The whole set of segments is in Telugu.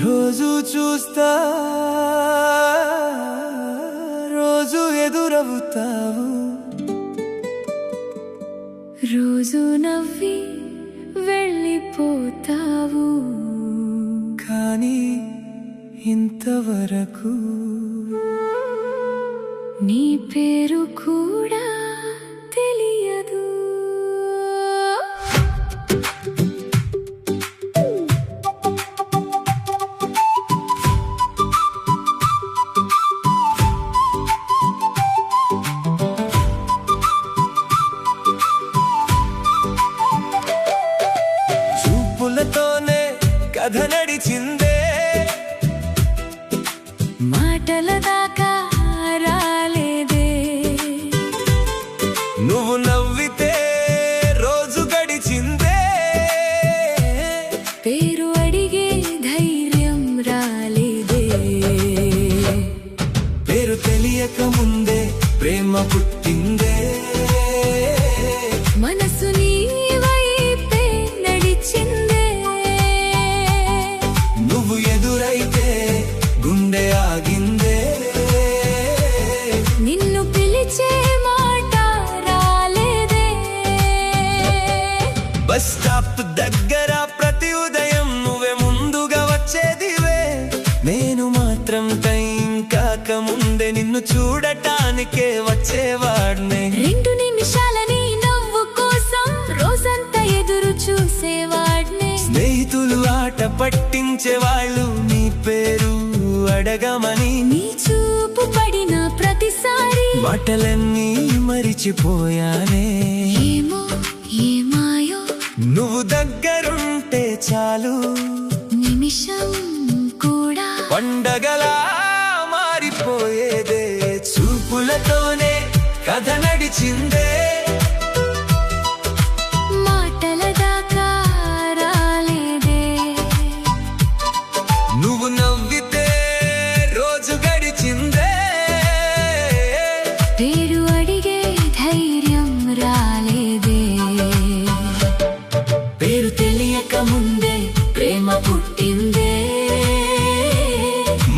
రోజు చూస్తా రోజు ఎదురవుతావు, రోజు నవ్వి వెళ్ళిపోతావు, కానీ ఇంతవరకు నీ పేరు కూడా తెలియదు. చూపులతోనే కథ నడిచిందే, మాటల దాకా రాలేదే. నువ్వు నవ్వితే రోజు గడిచిందే, పేరు అడిగే ధైర్యం రాలేదే. పేరు తెలియక ముందే ప్రేమ పుట్టిందే, మనసు నీ వైపే నడిచిందే. నువ్వు ఎదురైతే గుండె ఆగిందే, నిన్ను పిలిచే మాట రాలేదే. బస్ స్టాప్ దగ్గర ప్రతి ఉదయం నువ్వే ముందుగా వచ్చేదివే, నేను మాత్రం టైం కాక ముందే నిన్ను చూడటానికే వచ్చేవాడ్నే. 2 నిమిషాలని నవ్వు కోసం రోజంతా ఎదురు చూసేవాడ్నే. స్నేహితులు ఆట పట్టించే వాళ్ళు నీ పేరు అడగమని, నీ చూపు పడిన ప్రతిసారి మాటలన్నీ మరిచిపోయానే. ఏమో ఏమాయో నువ్వు దగ్గరుంటే చాలు, నిమిషం కూడా పండగలా మారిపోయేదే. చూపులతోనే కథ నడిచిందే, మాటల దాకా రాలేదే. నువ్వు నవ్వితే రోజు గడిచిందే, పేరు అడిగే ధైర్యం రాలేదే. పేరు తెలియక ముందే ప్రేమ పుట్టిందే,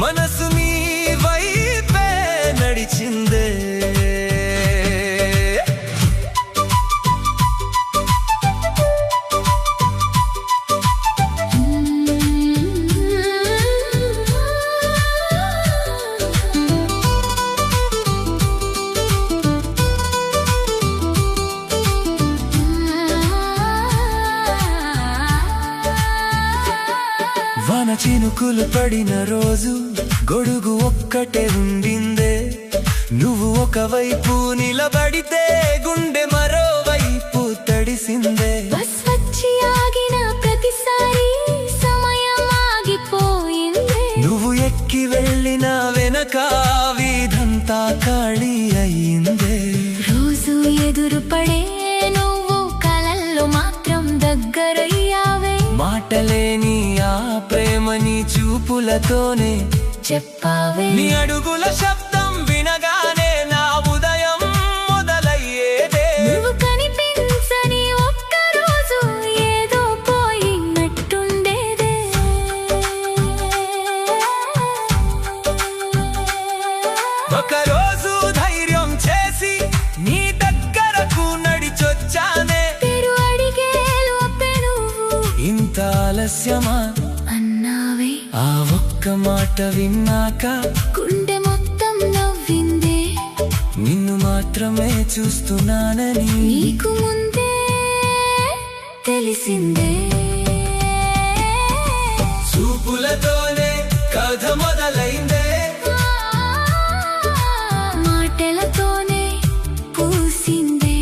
మనసు నీ వైపే నడిచిందే. వాన చినుకులు పడిన రోజు గొడుగు ఒక్కటే ఉండిందే, నువ్వు ఒకవైపు నిలబడితే గుండె మరోవైపు తడిసిందే. బస్ వచ్చి ఆగిన ప్రతిసారి సమయం ఆగిపోయిందే. నువ్వు ఎక్కి వెళ్ళిన వెనక వీధంతా ఖాళీ అయిందే. రోజు ఎదురు పడే నువ్వు కలల్లో మాత్రం దగ్గరయ్యావే. మాటలేని ఆ ప్రేమని చూపులతోనే చెప్పావే. నీ అడుగుల శబ్దం వినగానే నా ఉదయం మొదలయ్యేదే. నువ్వు కనిపించని ఒక్క రోజు ఏదో పోయినట్టుండేదే. ఒకరోజు ధైర్యం చేసి నీ దగ్గరకు నడిచొచ్చానే, పేరు అడిగే లోపే నువ్వు ఇంత ఆలస్యమా అన్నావే. ఆ ఒక్క మాట విన్నాక గుండె మొత్తం నవ్విందే. నిన్ను మాత్రమే చూస్తున్నానని నీకు ముందే తెలిసిందే. చూపులతోనే కథ మొదలైందే, మాటలతోనే పూసిందే.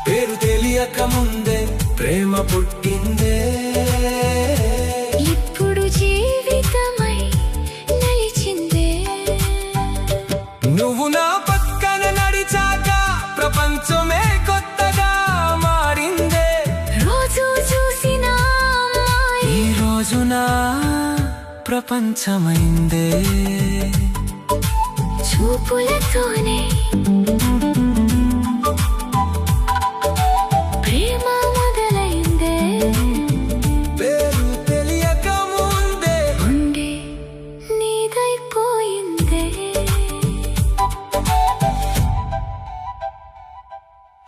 పేరు తెలియక ముందే ప్రేమ పుట్టిందే. ఇప్పుడు జీవితమై నలిచిందే. నువ్వు నా పక్కన నడిచాక ప్రపంచమే కొత్తగా మారిందే. రోజు చూసిన ఈ రోజు నా ప్రపంచమైందే. చూపులతోనే